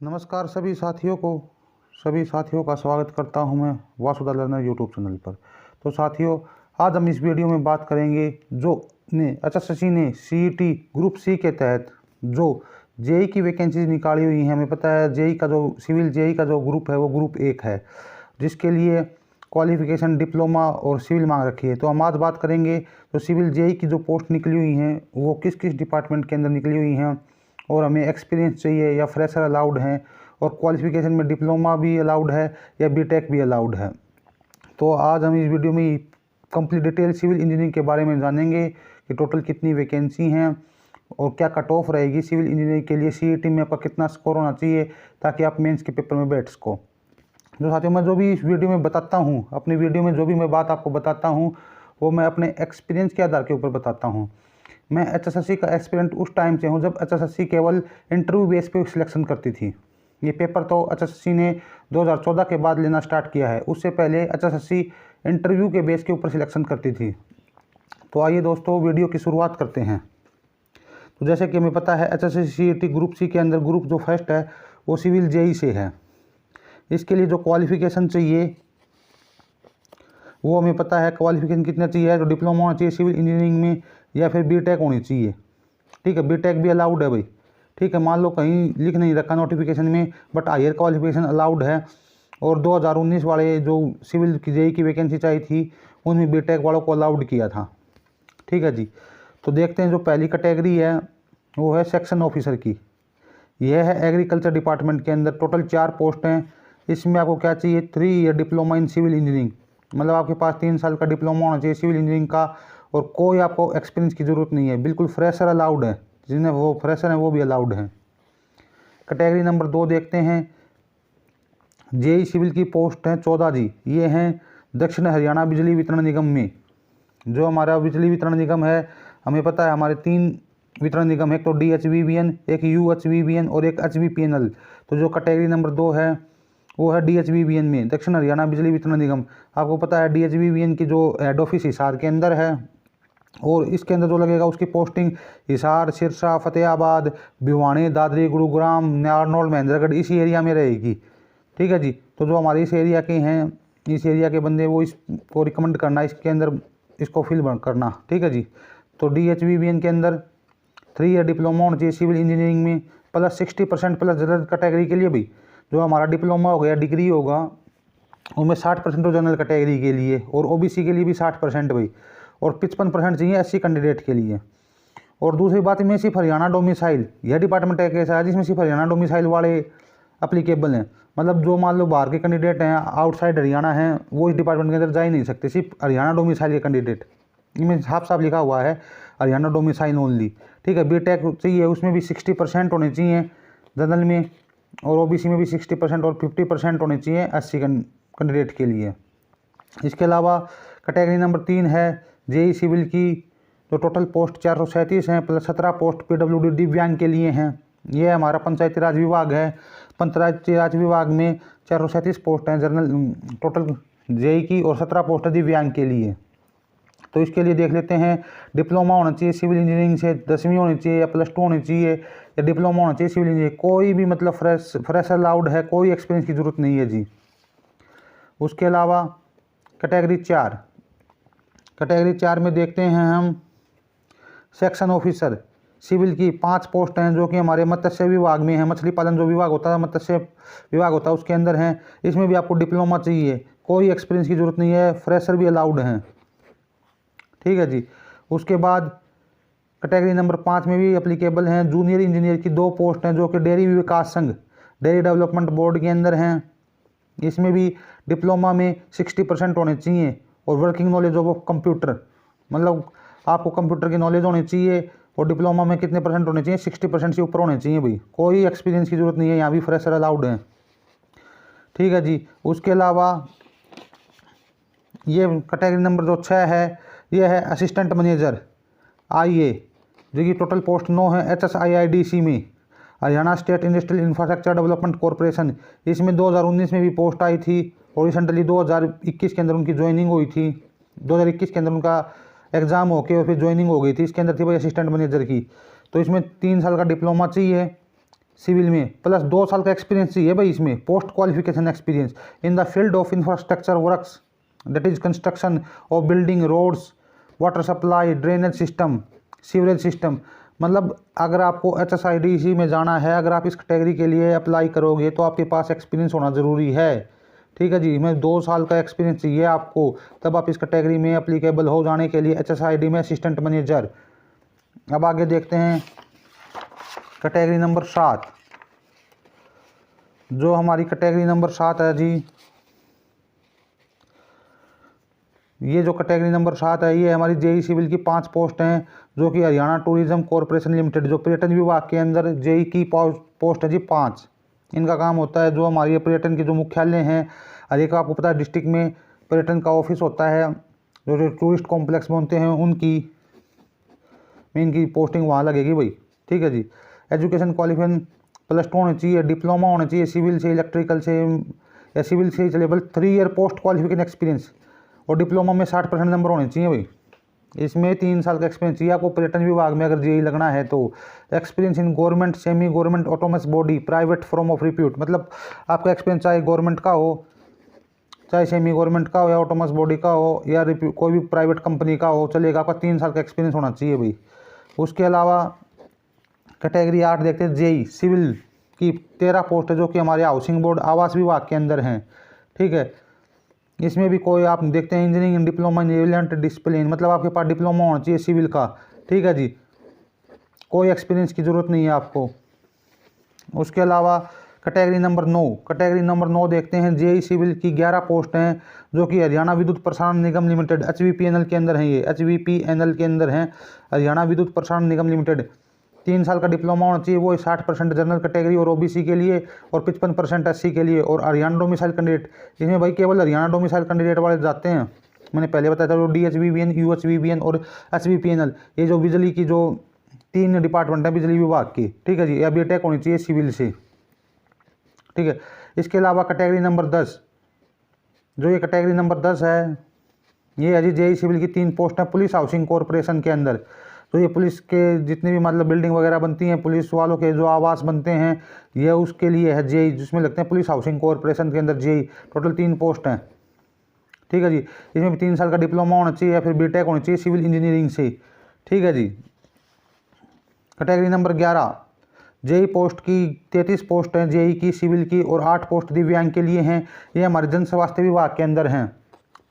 नमस्कार सभी साथियों का स्वागत करता हूं मैं वासुदा लर्नर यूट्यूब चैनल पर। तो साथियों, आज हम इस वीडियो में बात करेंगे जो एचएसएससी ने सीईटी ग्रुप सी के तहत जो जेई की वैकेंसीज निकाली हुई हैं। हमें पता है जेई का जो सिविल जेई का जो ग्रुप है वो ग्रुप 1 है, जिसके लिए क्वालिफिकेशन डिप्लोमा और सिविल मांग रखी है। तो हम आज बात करेंगे तो सिविल जेई की जो पोस्ट निकली हुई हैं वो किस किस डिपार्टमेंट के अंदर निकली हुई हैं, और हमें एक्सपीरियंस चाहिए या फ्रेशर अलाउड हैं, और क्वालिफिकेशन में डिप्लोमा भी अलाउड है या बीटेक भी अलाउड है। तो आज हम इस वीडियो में कंप्लीट डिटेल सिविल इंजीनियरिंग के बारे में जानेंगे कि टोटल कितनी वैकेंसी हैं और क्या कट ऑफ रहेगी सिविल इंजीनियरिंग के लिए, सीईटी में आपका कितना स्कोर होना चाहिए ताकि आप मेंस के पेपर में बैठ सको। तो साथियों, मैं जो भी इस वीडियो में बताता हूँ, अपनी वीडियो में जो भी मैं बात आपको बताता हूँ वो मैं अपने एक्सपीरियंस के आधार के ऊपर बताता हूँ। मैं एचएसएससी का एस्पिरेंट उस टाइम से हूँ जब एचएसएससी केवल इंटरव्यू बेस पे सिलेक्शन करती थी। ये पेपर तो एचएसएससी ने 2014 के बाद लेना स्टार्ट किया है, उससे पहले एचएसएससी इंटरव्यू के बेस के ऊपर सिलेक्शन करती थी। तो आइए दोस्तों, वीडियो की शुरुआत करते हैं। तो जैसे कि हमें पता है एचएसएससी सीईटी ग्रुप सी के अंदर ग्रुप जो फर्स्ट है वो सिविल जेई से है। इसके लिए जो क्वालिफिकेशन चाहिए वो हमें पता है क्वालिफिकेशन कितना चाहिए, तो डिप्लोमा होना चाहिए सिविल इंजीनियरिंग में या फिर बीटेक होनी चाहिए। ठीक है, बीटेक भी अलाउड है भाई। ठीक है, मान लो कहीं लिख नहीं रखा नोटिफिकेशन में बट हायर क्वालिफिकेशन अलाउड है। और 2019 वाले जो सिविल की जेई की वैकेंसी चाहिए थी उनमें बीटेक वालों को अलाउड किया था। ठीक है जी। तो देखते हैं, जो पहली कैटेगरी है वो है सेक्शन ऑफिसर की। यह है एग्रीकल्चर डिपार्टमेंट के अंदर। टोटल 4 पोस्ट हैं। इसमें आपको क्या चाहिए, 3 year diploma in civil engineering, मतलब आपके पास 3 साल का डिप्लोमा होना चाहिए सिविल इंजीनियरिंग का, और कोई आपको एक्सपीरियंस की ज़रूरत नहीं है। बिल्कुल फ्रेशर अलाउड है, जिन्हें वो फ्रेशर हैं वो भी अलाउड हैं। कैटेगरी नंबर 2 देखते हैं। जेई सिविल की पोस्ट हैं 14 जी। ये हैं दक्षिण हरियाणा बिजली वितरण निगम में। जो हमारा बिजली वितरण निगम है, हमें पता है हमारे 3 वितरण निगम है, एक तो DHVBN, एक UHVBN और एक HVPNL। तो जो कैटेगरी नंबर 2 है वो है DHVBN में, दक्षिण हरियाणा बिजली वितरण निगम। आपको पता है DHVBN की जो हेड ऑफिस हिसार के अंदर है, और इसके अंदर जो लगेगा उसकी पोस्टिंग हिसार, सिरसा, फतेहाबाद, भिवानी, दादरी, गुरुग्राम, नारनौल, महेंद्रगढ़ इसी एरिया में रहेगी। ठीक है जी। तो जो हमारे इस एरिया के हैं, इस एरिया के बंदे वो इसको रिकमेंड करना, इसके अंदर इसको फिल करना। ठीक है जी। तो DHVBN के अंदर 3 ईयर डिप्लोमा होना चाहिए सिविल इंजीनियरिंग में, प्लस 60% प्लस जनरल कैटेगरी के लिए भी जो हमारा डिप्लोमा हो गया, डिग्री होगा, उनमें 60% जनरल कैटेगरी के लिए, और ओबीसी के लिए भी 60% भाई, और 55% चाहिए SC कैंडिडेट के लिए। और दूसरी बात में सिर्फ हरियाणा डोमिसाइल, यह डिपार्टमेंट एक ऐसा है जिसमें सिर्फ हरियाणा डोमिसाइल वाले अप्लीकेबल हैं। मतलब जो मान लो बाहर के कैंडिडेट हैं, आउटसाइड हरियाणा हैं, वो इस डिपार्टमेंट के अंदर जा ही नहीं सकते, सिर्फ हरियाणा डोमिसाइल के कैंडिडेट। इनमें साफ साफ लिखा हुआ है हरियाणा डोमिसाइल ओनली। ठीक है, बीटेक चाहिए, उसमें भी 60% होने चाहिए जनरल में, और ओबीसी में भी 60% और 50% होने चाहिए SC कैंडिडेट के लिए। इसके अलावा कैटेगरी नंबर 3 है जेई सिविल की। तो टोटल पोस्ट 437 हैं, प्लस 17 पोस्ट PWD दिव्यांग के लिए हैं। यह हमारा पंचायती राज विभाग है। पंचायती राज विभाग में 437 पोस्ट हैं जनरल टोटल जेई की, और 17 पोस्ट है दिव्यांग के लिए। तो इसके लिए देख लेते हैं, डिप्लोमा होना चाहिए सिविल इंजीनियरिंग से, 10वीं होनी चाहिए या +2 होनी चाहिए, या डिप्लोमा होना चाहिए सिविल इंजीनियरिंग, कोई भी मतलब फ्रेश अलाउड है, कोई एक्सपीरियंस की ज़रूरत नहीं है जी। उसके अलावा कैटेगरी 4 में देखते हैं हम सेक्शन ऑफिसर सिविल की 5 पोस्ट हैं जो कि हमारे मत्स्य विभाग में है। मछली पालन जो विभाग होता है, मत्स्य विभाग होता है, उसके अंदर हैं। इसमें भी आपको डिप्लोमा चाहिए, कोई एक्सपीरियंस की ज़रूरत नहीं है, फ्रेशर भी अलाउड हैं। ठीक है जी। उसके बाद कैटेगरी नंबर 5 में भी एप्लीकेबल हैं जूनियर इंजीनियर की 2 पोस्ट हैं जो कि डेयरी विकास संघ, डेयरी डेवलपमेंट बोर्ड के अंदर हैं। इसमें भी डिप्लोमा में 60% होने चाहिए, और वर्किंग नॉलेज ऑफ कंप्यूटर, मतलब आपको कंप्यूटर की नॉलेज होनी चाहिए, और डिप्लोमा में कितने % होने चाहिए, 60% से ऊपर होने चाहिए भाई, कोई एक्सपीरियंस की ज़रूरत नहीं है, यहाँ भी फ्रेशर अलाउड हैं। ठीक है जी। उसके अलावा ये कैटेगरी नंबर जो 6 है, यह है असिस्टेंट मैनेजर IA, जो कि टोटल पोस्ट 9 है HSIIDC में, Haryana state industrial infrastructure development corporation. इसमें 2019 में भी पोस्ट आई थी, और रिसेंटली 2021 के अंदर उनकी ज्वाइनिंग हुई थी। 2021 के अंदर उनका एग्ज़ाम होके और फिर ज्वाइनिंग हो गई थी। इसके अंदर थी भाई असिस्टेंट मैनेजर की। तो इसमें 3 साल का डिप्लोमा चाहिए सिविल में, प्लस 2 साल का एक्सपीरियंस चाहिए भाई इसमें, post qualification experience in the field of infrastructure works, that is construction of building, roads, water supply, drainage system, sewerage system. मतलब अगर आपको HSIDC में जाना है, अगर आप इस कैटेगरी के लिए अप्लाई करोगे तो आपके पास एक्सपीरियंस होना ज़रूरी है। ठीक है जी, मैं 2 साल का एक्सपीरियंस चाहिए आपको, तब आप इस कैटेगरी में अप्लीकेबल हो जाने के लिए HSID में असिस्टेंट मैनेजर। अब आगे देखते हैं कैटेगरी नंबर 7। जो हमारी कैटेगरी नंबर 7 है जी, ये जो कैटेगरी नंबर 7 है, ये हमारी JEE सिविल की 5 पोस्ट हैं, जो कि हरियाणा टूरिज्म कॉरपोरेशन लिमिटेड, जो पर्यटन विभाग के अंदर JEE की पोस्ट है जी 5। इनका काम होता है, जो हमारी पर्यटन के जो मुख्यालय हैं, हर एक आपको पता है डिस्ट्रिक्ट में पर्यटन का ऑफिस होता है, जो टूरिस्ट कॉम्प्लेक्स बनते हैं उनकी इनकी पोस्टिंग वहाँ लगेगी भाई। ठीक है जी। एजुकेशन क्वालिफिकेशन +2 होनी चाहिए, डिप्लोमा होना चाहिए सिविल से, इलेक्ट्रिकल से या सिविल से level 3 year post qualification experience, और डिप्लोमा में 60% नंबर होने चाहिए भाई। इसमें 3 साल का एक्सपीरियंस चाहिए आपको पर्यटन विभाग में अगर JEE लगना है तो। Experience in government, semi government, autonomous body, private form of repute, मतलब आपका एक्सपीरियंस चाहे गवर्नमेंट का हो, चाहे सेमी गवर्नमेंट का हो, या ऑटोनमस बॉडी का हो, या कोई भी प्राइवेट कंपनी का हो, चलेगा। आपका 3 साल का एक्सपीरियंस होना चाहिए भाई। उसके अलावा कैटेगरी 8 देखते हैं, JEE सिविल की 13 पोस्ट है, जो कि हमारे हाउसिंग बोर्ड, आवास विभाग के अंदर हैं। ठीक है, इसमें भी कोई आप देखते हैं engineering diploma in element discipline, मतलब आपके पास डिप्लोमा होना चाहिए सिविल का। ठीक है जी, कोई एक्सपीरियंस की ज़रूरत नहीं है आपको। उसके अलावा कैटेगरी नंबर 9 देखते हैं, JEE सिविल की 11 पोस्ट हैं, जो कि हरियाणा विद्युत प्रसारण निगम लिमिटेड HVPNL के अंदर हैं। ये HVPNL के अंदर हैं, हरियाणा विद्युत प्रसारण निगम लिमिटेड। 3 साल का डिप्लोमा होना चाहिए, वो 60% जनरल कैटेगरी और OBC के लिए, और 55% SC के लिए, और हरियाणा डोमिसाइल कैंडिडेट। इसमें भाई केवल हरियाणा डोमिसाइल कैंडिडेट वाले जाते हैं। मैंने पहले बताया था, जो DHVBN, UHVBN और HVPNL, ये जो बिजली की जो 3 डिपार्टमेंट है बिजली विभाग की। ठीक है जी, या BTech होनी चाहिए सिविल से। ठीक है, इसके अलावा कैटेगरी नंबर 10, जो ये कैटेगरी नंबर 10 है, ये है जी JEE सिविल की 3 पोस्ट हैं पुलिस हाउसिंग कॉरपोरेशन के अंदर। तो ये पुलिस के जितने भी मतलब बिल्डिंग वगैरह बनती हैं, पुलिस वालों के जो आवास बनते हैं, ये उसके लिए है JEE, जिसमें लगते हैं पुलिस हाउसिंग कॉरपोरेशन के अंदर JEE। टोटल 3 पोस्ट हैं। ठीक है जी, इसमें भी 3 साल का डिप्लोमा होना चाहिए, या फिर BTech होनी चाहिए सिविल इंजीनियरिंग से। ठीक है जी। कैटेगरी नंबर 11, JEE पोस्ट की 33 पोस्ट हैं JEE की सिविल की, और 8 पोस्ट दिव्यांग के लिए हैं। ये हमारे जन स्वास्थ्य विभाग के अंदर हैं।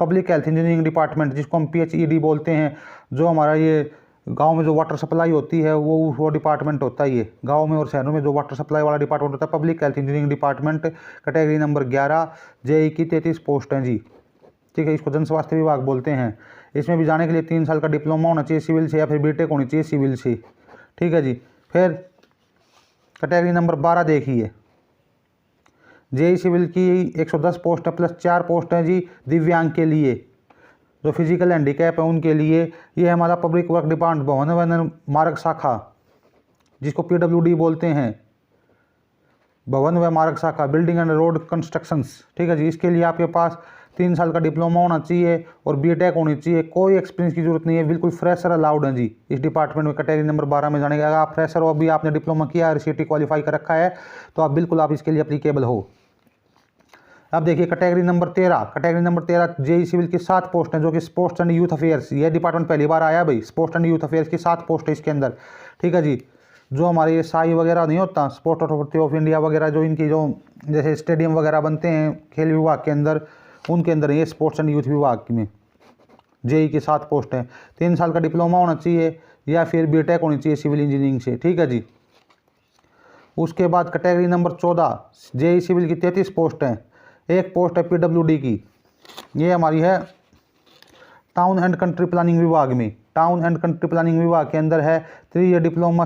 पब्लिक हेल्थ इंजीनियरिंग डिपार्टमेंट, जिसको हम PHED बोलते हैं, जो हमारा ये गांव में जो वाटर सप्लाई होती है, वो डिपार्टमेंट होता है। ये गांव में और शहरों में जो वाटर सप्लाई वाला डिपार्टमेंट होता है, public health engineering department. Category number 11, JEE की 33 पोस्ट हैं जी। ठीक है, इसको जन स्वास्थ्य विभाग बोलते हैं। इसमें भी जाने के लिए 3 साल का डिप्लोमा होना चाहिए सिविल से, या फिर BTech होनी चाहिए सिविल से। ठीक है जी। फिर कैटेगरी नंबर 12 देखिए, JEE सिविल की 110 पोस्ट है, प्लस 4 पोस्ट हैं जी दिव्यांग के लिए, जो फिजिकल हैंडीकैप है उनके लिए। ये हमारा पब्लिक वर्क डिपार्टमेंट, भवन व मार्ग शाखा, जिसको PWD बोलते हैं, भवन व मार्ग शाखा, बिल्डिंग एंड रोड कंस्ट्रक्शंस। ठीक है जी, इसके लिए आपके पास 3 साल का डिप्लोमा होना चाहिए, और BTech होनी चाहिए। कोई एक्सपीरियंस की जरूरत नहीं है, बिल्कुल फ्रेशर अलाउड है जी इस डिपार्टमेंट में। कैटेगरी नंबर 12 में जाने के, अगर आप फ्रेशर हो, अभी आपने डिप्लोमा किया, RCT क्वालिफाई कर रखा है, तो आप बिल्कुल आप इसके लिए अप्लीकेबल हो। अब देखिए कैटेगरी नंबर 13, JEE सिविल की 7 पोस्ट हैं, जो कि स्पोर्ट्स एंड यूथ अफेयर्स, ये डिपार्टमेंट पहली बार आया भाई। स्पोर्ट्स एंड यूथ अफेयर्स की 7 पोस्ट है इसके अंदर। ठीक है जी, जो हमारे ये साई वगैरह नहीं होता, स्पोर्ट्स अथॉरिटी ऑफ इंडिया वगैरह, जो इनकी जो जैसे स्टेडियम वगैरह बनते हैं खेल विभाग के अंदर, उनके अंदर ये स्पोर्ट्स एंड यूथ विभाग में JEE की 7 पोस्ट हैं। 3 साल का डिप्लोमा होना चाहिए, या फिर BTech होनी चाहिए सिविल इंजीनियरिंग से। ठीक है जी। उसके बाद कैटेगरी नंबर 14, JEE सिविल की 33 पोस्ट हैं। 1 पोस्ट है PWD की, ये हमारी है टाउन एंड कंट्री प्लानिंग विभाग में। टाउन एंड कंट्री प्लानिंग विभाग के अंदर है 3 ईयर डिप्लोमा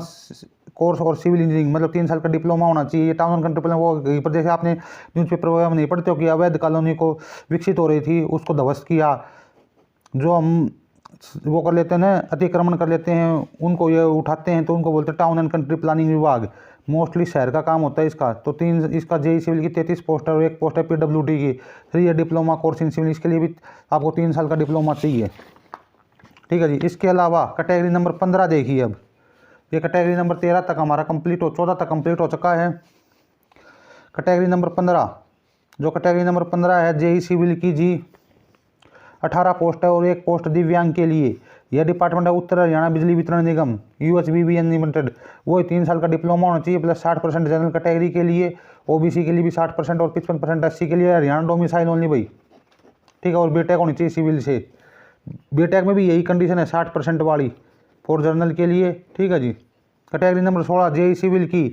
कोर्स और सिविल इंजीनियरिंग, मतलब 3 साल का डिप्लोमा होना चाहिए। ये टाउन एंड कंट्री प्लानिंग, वो पर जैसे आपने न्यूज़पेपर वगैरह में नहीं पढ़ते हो कि अवैध कॉलोनी को विकसित हो रही थी, उसको ध्वस्त किया, जो हम वो कर लेते हैं ना, अतिक्रमण कर लेते हैं, उनको ये उठाते हैं, तो उनको बोलते हैं टाउन एंड कंट्री प्लानिंग विभाग। मोस्टली शहर का काम होता है इसका। तो 3 इसका JEE सिविल की 33 पोस्ट है, और 1 पोस्ट है PWD की 3 year diploma course in civil. इसके लिए भी आपको 3 साल का डिप्लोमा चाहिए। ठीक है जी। इसके अलावा कैटेगरी नंबर 15 देखिए, अब ये कैटेगरी नंबर 13 तक हमारा कंप्लीट हो 14 तक कंप्लीट हो चुका है। कैटेगरी नंबर 15, जो कैटेगरी नंबर 15 है जेई सिविल की जी 18 पोस्ट है और 1 पोस्ट दिव्यांग के लिए। यह डिपार्टमेंट है उत्तर हरियाणा बिजली वितरण निगम UHBBN लिमिटेड। वही 3 साल का डिप्लोमा होना चाहिए प्लस 60% जनरल कैटेगरी के लिए, OBC के लिए भी 60% और 55% SC के लिए, हरियाणा डोमिसाइल ओनली भाई, ठीक है। और बीटेक होनी चाहिए सिविल से, बीटेक में भी यही कंडीशन है 60% वाली फॉर जर्नल के लिए, ठीक है जी। कैटेगरी नंबर 16 जेई सिविल की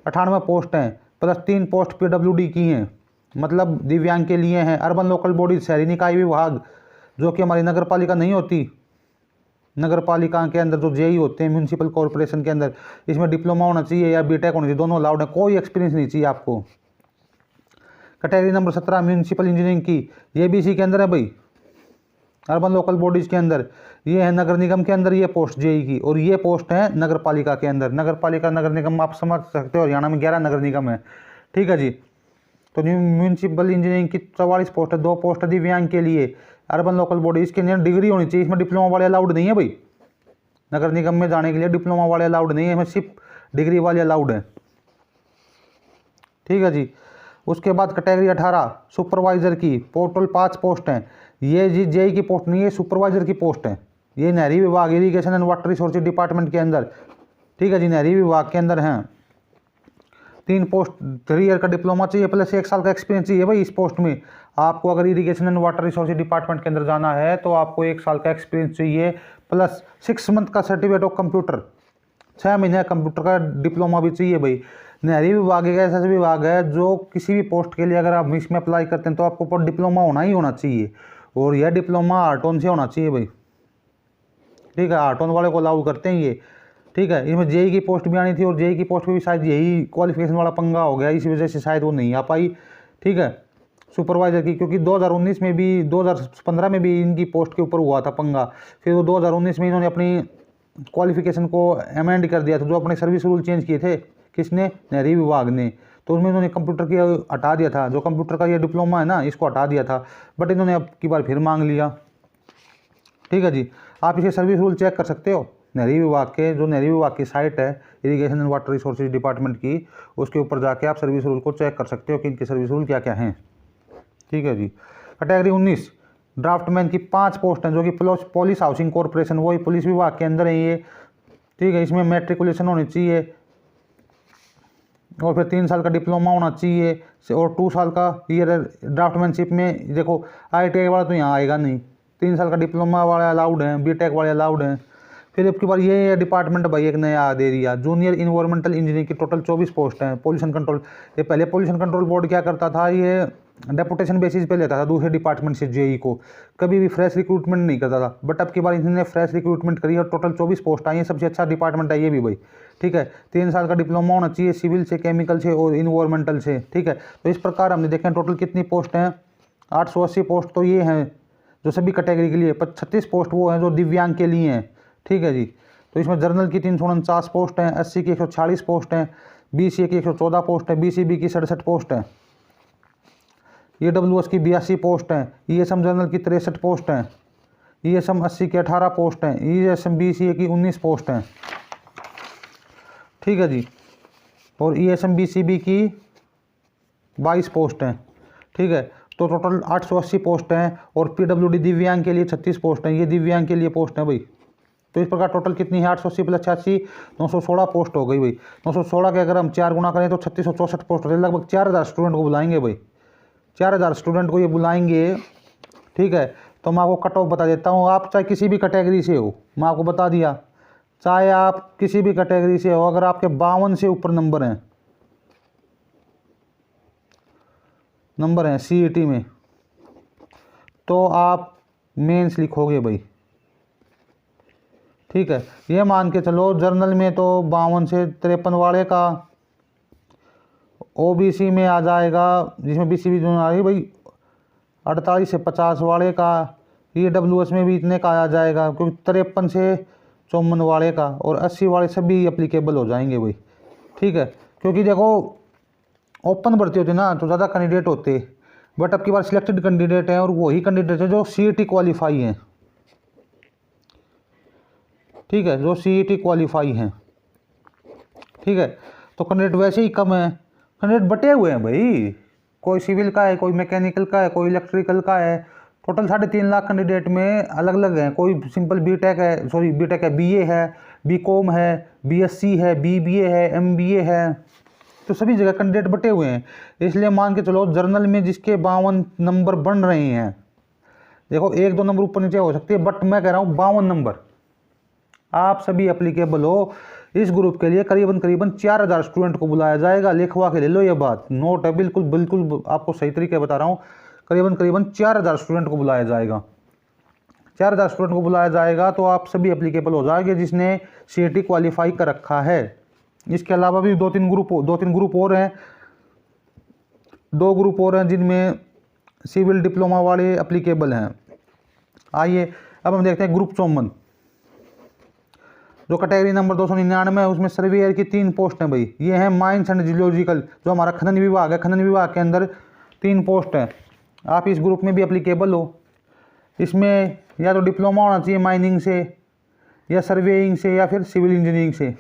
98 पोस्ट हैं प्लस 3 पोस्ट PWD की हैं, मतलब दिव्यांग के लिए हैं। अर्बन लोकल बॉडी शहरी निकाय विभाग, जो कि हमारी नगर पालिका नहीं होती, नगर पालिका के अंदर जो जेई होते हैं म्यूनसिपल कॉरपोरेशन के अंदर, इसमें डिप्लोमा होना चाहिए या बीटेक होना चाहिए, दोनों अलाउड है, कोई एक्सपीरियंस नहीं चाहिए आपको। कैटेगरी नंबर 17 म्यूनसिपल इंजीनियरिंग की, ये भी इसी के अंदर है भाई, अर्बन लोकल बॉडीज़ के अंदर। ये है नगर निगम के अंदर ये पोस्ट जेई की, और ये पोस्ट है नगर पालिका के अंदर। नगर पालिका नगर निगम आप समझ सकते हो, हरियाणा में 11 नगर निगम है, ठीक है जी। तो म्यूनसिपल इंजीनियरिंग की 44 पोस्ट है, 2 पोस्ट दिव्यांग के लिए। अर्बन लोकल बॉडी, इसके अंदर डिग्री होनी चाहिए, इसमें डिप्लोमा वाले अलाउड नहीं है भाई। नगर निगम में जाने के लिए डिप्लोमा वाले अलाउड नहीं है, इसमें सिर्फ डिग्री वाले अलाउड है, ठीक है जी। उसके बाद कैटेगरी 18 सुपरवाइजर की टोटल 5 पोस्ट हैं। ये जी जेई की पोस्ट नहीं है, सुपरवाइजर की पोस्ट है। ये नहरी विभाग irrigation and water resources department के अंदर, ठीक है जी, नहरी विभाग के अंदर हैं। 3 पोस्ट 3 ईयर का डिप्लोमा चाहिए प्लस 1 साल का एक्सपीरियंस चाहिए भाई। इस पोस्ट में आपको अगर irrigation and water resources department के अंदर जाना है तो आपको 1 साल का एक्सपीरियंस चाहिए प्लस 6 मंथ का सर्टिफिकेट ऑफ कंप्यूटर, 6 महीने कंप्यूटर का डिप्लोमा भी चाहिए भाई। नहरी विभाग एक ऐसा विभाग है जो किसी भी पोस्ट के लिए अगर आप इसमें अप्लाई करते हैं तो आपको डिप्लोमा होना ही होना चाहिए, और यह डिप्लोमा आर्टोन से होना चाहिए भाई, ठीक है। आर्टोन वाले को अलाउ करते हैं ये, ठीक है। इसमें जेई की पोस्ट भी आनी थी और जेई की पोस्ट पे भी शायद यही क्वालिफिकेशन वाला पंगा हो गया, इसी वजह से शायद वो नहीं आ पाई, ठीक है, सुपरवाइजर की। क्योंकि 2019 में भी 2015 में भी इनकी पोस्ट के ऊपर हुआ था पंगा, फिर वो 2019 में इन्होंने अपनी क्वालिफिकेशन को अमेंड कर दिया था, जो अपने सर्विस रूल चेंज किए थे, किसने, नहरी विभाग ने। तो उसमें इन्होंने कंप्यूटर की हटा दिया था, जो कंप्यूटर का ये डिप्लोमा है ना, इसको हटा दिया था, बट इन्होंने अब की बार फिर मांग लिया, ठीक है जी। आप इसे सर्विस रूल चेक कर सकते हो नहरी विभाग के, जो नहरी विभाग की साइट है irrigation and water resources department की, उसके ऊपर जाके आप सर्विस रूल को चेक कर सकते हो कि इनके सर्विस रूल क्या क्या हैं, ठीक है जी। कैटेगरी 19 ड्राफ्टमैन की 5 पोस्ट हैं, जो कि पुलिस हाउसिंग कॉरपोरेशन, वही पुलिस विभाग के अंदर है ये, ठीक है। इसमें मैट्रिकुलेशन होनी चाहिए और फिर 3 साल का डिप्लोमा होना चाहिए और 2 साल का ईयर ड्राफ्टमैनशिप में। देखो ITI वाला तो यहाँ आएगा नहीं, 3 साल का डिप्लोमा वाले अलाउड हैं, बीटेक वाले अलाउड हैं। फिर इसके बाद ये डिपार्टमेंट भाई एक नया दे दिया, जूनियर इन्वायरमेंटल इंजीनियर की टोटल 24 पोस्ट हैं। पोल्यूशन कंट्रोल, ये पहले पोल्यूशन कंट्रोल बोर्ड क्या करता था, ये डेपुटेशन बेसिस पे लेता था दूसरे डिपार्टमेंट से जेई को, कभी भी फ्रेश रिक्रूटमेंट नहीं करता था, बट अब की बार इन्होंने फ्रेश रिक्रूटमेंट करी और टोटल 24 पोस्ट आई है। सबसे अच्छा डिपार्टमेंट है ये भी भाई, ठीक है। 3 साल का डिप्लोमा होना चाहिए सिविल से, केमिकल से और इन्वायरमेंटल से, ठीक है। तो इस प्रकार हमने देखें टोटल कितनी पोस्ट हैं, 880 पोस्ट तो ये हैं जो सभी कैटेगरी के लिए, 36 पोस्ट वो हैं जो दिव्यांग के लिए हैं, ठीक है जी। तो इसमें जर्नल की 349 पोस्ट हैं, SC की 146 पोस्ट हैं, BCA की 114 पोस्ट है, BCB की 67 पोस्ट है, EWS की 82 पोस्ट हैं, ESM जनरल की 63 पोस्ट हैं, ESM 80 की 18 पोस्ट हैं, ESM BCA की 19 पोस्ट हैं, ठीक है जी। और ESM BCB की 22 पोस्ट हैं, ठीक है। तो टोटल 880 पोस्ट हैं और PWD दिव्यांग के लिए 36 पोस्ट हैं, ये दिव्यांग के लिए पोस्ट हैं भाई। तो इस प्रकार टोटल कितनी है, 880 प्लस 86 916 पोस्ट हो गई भाई। 916 के अगर हम 4 गुना करें तो 3664 पोस्ट होते, लगभग 4000 स्टूडेंट को बुलाएंगे भाई, 4000 स्टूडेंट को ये बुलाएंगे, ठीक है। तो मैं आपको कट ऑफ बता देता हूँ, आप चाहे किसी भी कैटेगरी से हो, मैं आपको बता दिया, चाहे आप किसी भी कैटेगरी से हो, अगर आपके 52 से ऊपर नंबर हैं CET में, तो आप मेंस लिखोगे भाई, ठीक है। ये मान के चलो जर्नल में तो 52 से 53 वाले का, OBC में आ जाएगा, जिसमें BCB जो आ रही भाई 48 से 50 वाले का, EWS में भी इतने का आ जाएगा, क्योंकि 53 से 54 वाले का और 80 वाले सभी एप्लीकेबल हो जाएंगे भाई, ठीक है। क्योंकि देखो ओपन भर्ती होती ना तो ज़्यादा कैंडिडेट होते, बट अब की बार सिलेक्टेड कैंडिडेट हैं और वही कैंडिडेट हैं जो CET क्वालिफाई हैं, ठीक है, जो CET क्वालिफाई हैं। ठीक है। तो कैंडिडेट वैसे ही कम है, कैंडिडेट बटे हुए हैं भाई, कोई सिविल का है, कोई मैकेनिकल का है, कोई इलेक्ट्रिकल का है। टोटल 3.5 लाख कैंडिडेट में अलग अलग हैं। कोई सिंपल बीटेक है, सॉरी बीटेक है, बीए है, बीकॉम है, बीएससी है, बीबीए है, एमबीए है। तो सभी जगह कैंडिडेट बटे हुए हैं। इसलिए मान के चलो जर्नल में जिसके 52 नंबर बन रहे हैं, देखो 1-2 नंबर ऊपर नीचे हो सकती है, बट मैं कह रहा हूँ 52 नंबर आप सभी एप्लीकेबल हो। इस ग्रुप के लिए करीबन 4000 स्टूडेंट को बुलाया जाएगा। लिखवा के ले लो, ये बात नोट है, बिल्कुल आपको सही तरीके बता रहा हूँ। करीबन 4000 स्टूडेंट को बुलाया जाएगा। 4000 स्टूडेंट को बुलाया जाएगा तो आप सभी एप्लीकेबल हो जाएंगे जिसने सीईटी क्वालिफाई कर रखा है। इसके अलावा भी 2-3 ग्रुप और हैं, 2 ग्रुप और हैं जिनमें सिविल डिप्लोमा वाले एप्लीकेबल हैं। आइए अब हम देखते हैं ग्रुप 54, जो कैटेगरी नंबर 299 है। उसमें सर्वेयर की 3 पोस्ट हैं भाई। ये हैं माइंस एंड जियोलॉजिकल, जो हमारा खनन विभाग है। खनन विभाग के अंदर 3 पोस्ट हैं। आप इस ग्रुप में भी एप्लीकेबल हो। इसमें या तो डिप्लोमा होना चाहिए माइनिंग से, या सर्वेइंग से, या फिर सिविल इंजीनियरिंग से,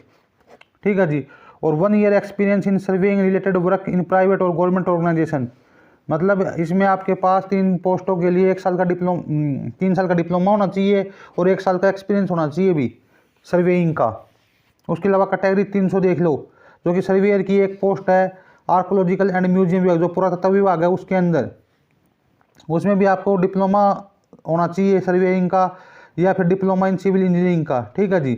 ठीक है जी। और 1 year experience in surveying related work in private और गवर्नमेंट ऑर्गेनाइजेशन। मतलब इसमें आपके पास 3 पोस्टों के लिए 3 साल का डिप्लोमा होना चाहिए और 1 साल का एक्सपीरियंस होना चाहिए भी सर्वेइंग का। उसके अलावा कैटेगरी 300 देख लो, जो कि सर्वेयर की एक पोस्ट है आर्कोलॉजिकल एंड म्यूजियम विभाग, जो पुरातत्व विभाग है उसके अंदर। उसमें भी आपको डिप्लोमा होना चाहिए सर्वेइंग का, या फिर डिप्लोमा इन सिविल इंजीनियरिंग का, ठीक है जी।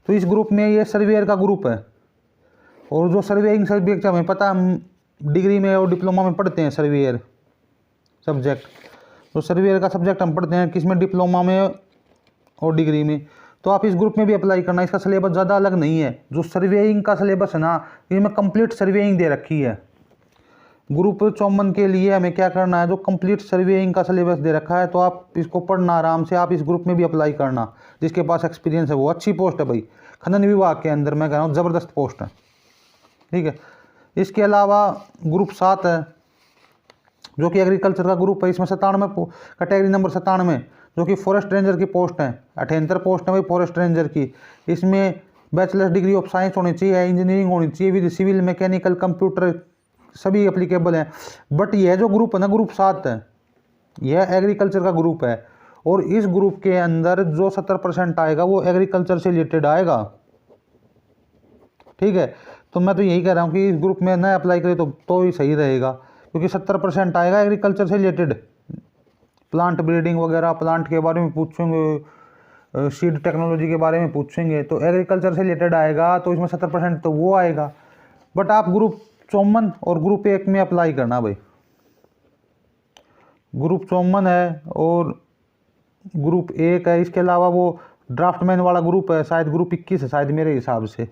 तो इस ग्रुप में ये सर्वेयर का ग्रुप है। और जो सर्वेइंग सब्जेक्ट हमें पता, हम डिग्री में और डिप्लोमा में पढ़ते हैं सर्वेयर सब्जेक्ट। तो सर्वेयर का सब्जेक्ट हम पढ़ते हैं किसमें, डिप्लोमा में और डिग्री में। तो आप इस ग्रुप में भी अप्लाई करना। इसका सिलेबस ज़्यादा अलग नहीं है। जो सर्वेइंग का सिलेबस है ना, इसमें कंप्लीट सर्वेइंग दे रखी है। ग्रुप 54 के लिए हमें क्या करना है, जो कंप्लीट सर्वेइंग का सिलेबस दे रखा है, तो आप इसको पढ़ना आराम से। आप इस ग्रुप में भी अप्लाई करना, जिसके पास एक्सपीरियंस है वो। अच्छी पोस्ट है भाई, खनन विभाग के अंदर मैं कह रहा हूँ ज़बरदस्त पोस्ट है, ठीक है। इसके अलावा ग्रुप 7 है, जो कि एग्रीकल्चर का ग्रुप है। इसमें 97 कैटेगरी नंबर 97, जो कि फॉरेस्ट रेंजर की पोस्ट है। 78 पोस्ट है भाई फॉरेस्ट रेंजर की। इसमें बैचलर डिग्री ऑफ साइंस होनी चाहिए, इंजीनियरिंग होनी चाहिए विद सिविल, मैकेनिकल, कंप्यूटर, सभी एप्लीकेबल हैं। बट यह जो ग्रुप है ना, ग्रुप 7 है, यह एग्रीकल्चर का ग्रुप है। और इस ग्रुप के अंदर जो 70% आएगा वो एग्रीकल्चर से रिलेटेड आएगा, ठीक है। तो मैं तो यही कह रहा हूँ कि इस ग्रुप में ना अप्लाई करें तो ही सही रहेगा, क्योंकि 70% आएगा एग्रीकल्चर से रिलेटेड। प्लांट ब्रीडिंग वगैरह, प्लांट के बारे में पूछेंगे, सीड टेक्नोलॉजी के बारे में पूछेंगे, तो एग्रीकल्चर से रिलेटेड आएगा। तो इसमें 70% तो वो आएगा। बट आप ग्रुप 54 और ग्रुप 1 में अप्लाई करना भाई। ग्रुप 54 है और ग्रुप 1 है। इसके अलावा वो ड्राफ्टमैन वाला ग्रुप है, शायद ग्रुप 21 है शायद मेरे हिसाब से,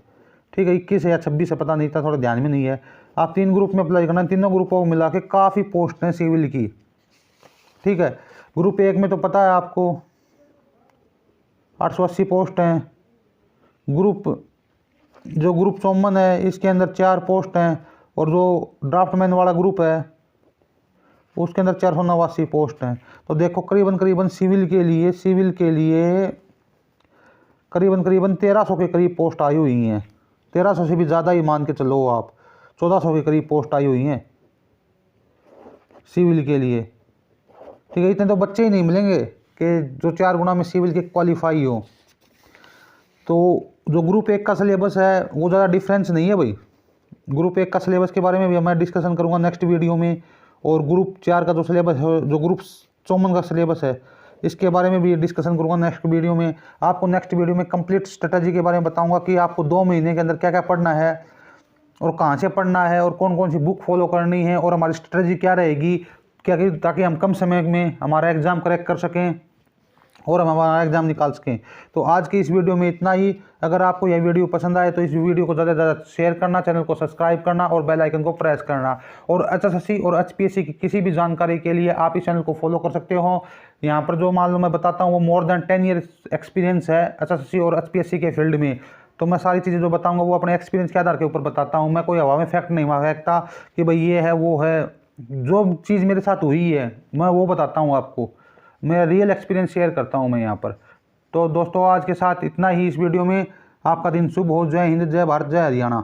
ठीक है। 21 है या 26 है, पता नहीं था, थोड़ा ध्यान में नहीं है। आप 3 ग्रुप में अप्लाई करना। तीनों ग्रुपों को मिला के काफ़ी पोस्ट हैं सिविल की, ठीक है। ग्रुप 1 में तो पता है आपको 880 पोस्ट हैं। ग्रुप 54 है, इसके अंदर 4 पोस्ट हैं। और जो ड्राफ्टमैन वाला ग्रुप है उसके अंदर 489 पोस्ट हैं। तो देखो करीबन सिविल के लिए करीबन 1300 के करीब पोस्ट आई हुई हैं। 1300 से भी ज़्यादा ही मान के चलो आप, 1400 के करीब पोस्ट आई हुई हैं सिविल के लिए, ठीक है। इतने तो बच्चे ही नहीं मिलेंगे कि जो 4 गुना में सिविल के क्वालिफाई हो। तो जो ग्रुप 1 का सिलेबस है वो ज़्यादा डिफरेंस नहीं है भाई। ग्रुप 1 का सिलेबस के बारे में भी मैं डिस्कशन करूँगा नेक्स्ट वीडियो में। और ग्रुप 4 का जो सिलेबस है, जो ग्रुप 54 का सिलेबस है, इसके बारे में भी डिस्कशन करूँगा नेक्स्ट वीडियो में। आपको नेक्स्ट वीडियो में कंप्लीट स्ट्रेटजी के बारे में बताऊँगा कि आपको 2 महीने के अंदर क्या क्या पढ़ना है और कहाँ से पढ़ना है और कौन कौन सी बुक फॉलो करनी है और हमारी स्ट्रेटजी क्या रहेगी, क्या ताकि हम कम समय में हमारा एग्ज़ाम क्रैक कर सकें और हम हमारा एग्ज़ाम निकाल सकें। तो आज की इस वीडियो में इतना ही। अगर आपको यह वीडियो पसंद आए तो इस वीडियो को ज़्यादा से ज़्यादा शेयर करना, चैनल को सब्सक्राइब करना और बेल आइकन को प्रेस करना। और HSSC और HPSC की किसी भी जानकारी के लिए आप इस चैनल को फॉलो कर सकते हो। यहाँ पर जो मालूम मैं बताता हूँ वो मोर देन 10 ईयर एक्सपीरियंस है HSSC और HPSC के फील्ड में। तो मैं सारी चीज़ें जो बताऊँगा वो अपने एक्सपीरियंस के आधार के ऊपर बताता हूँ। मैं कोई हवा में फैक्ट नहीं फेंकता कि भाई ये है वो है। जो चीज़ मेरे साथ हुई है मैं वो बताता हूँ आपको, मेरा रियल एक्सपीरियंस शेयर करता हूँ मैं यहाँ पर। तो दोस्तों आज के साथ इतना ही इस वीडियो में। आपका दिन शुभ हो। जय हिंद, जय भारत, जय हरियाणा।